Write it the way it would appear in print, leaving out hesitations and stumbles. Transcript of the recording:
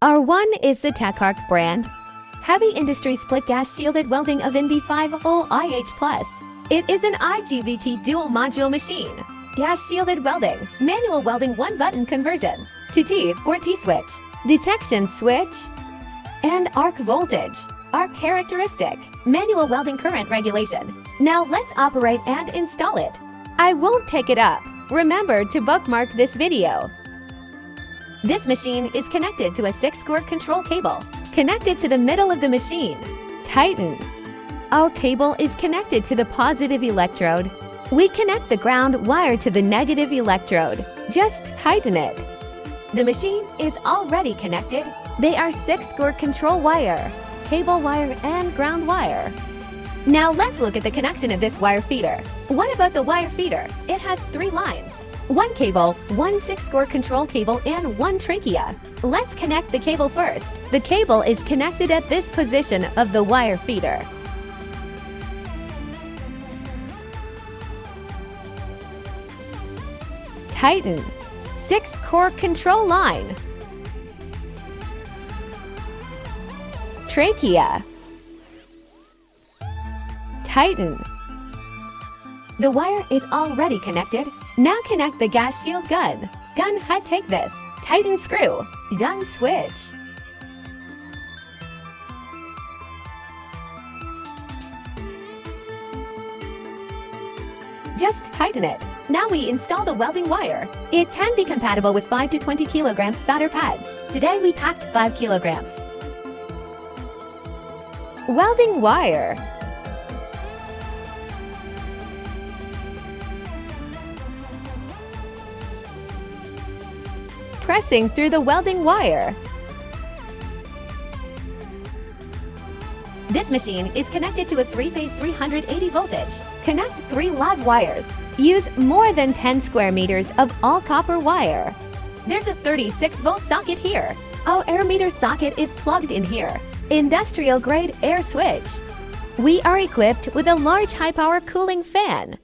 R1 is the TECHARC brand. Heavy industry split gas shielded welding of NB500IH+. It is an IGBT dual module machine. Gas shielded welding, manual welding 1-button conversion to T for T-switch, detection switch, and arc voltage, arc characteristic, manual welding current regulation. Now let's operate and install it. I won't pick it up. Remember to bookmark this video. This machine is connected to a 6-score control cable, connected to the middle of the machine. Tighten. Our cable is connected to the positive electrode. We connect the ground wire to the negative electrode. Just tighten it. The machine is already connected. They are 6-score control wire, cable wire, and ground wire. Now let's look at the connection of this wire feeder. What about the wire feeder? It has 3 lines. 1 cable, 1 6-score control cable, and 1 trachea. Let's connect the cable first. The cable is connected at this position of the wire feeder. Tighten. 6-core control line. Trachea. Tighten. The wire is already connected. Now connect the gas shield gun. Gun head, take this. Tighten screw. Gun switch. Just tighten it. Now we install the welding wire. It can be compatible with 5 to 20 kilograms solder pads. Today we packed 5 kilograms. Welding wire. Pressing through the welding wire. This machine is connected to a 3-phase 380 voltage. Connect 3 live wires. Use more than 10 square meters of all copper wire. There's a 36-volt socket here. Our air meter socket is plugged in here. Industrial grade air switch. We are equipped with a large high-power cooling fan.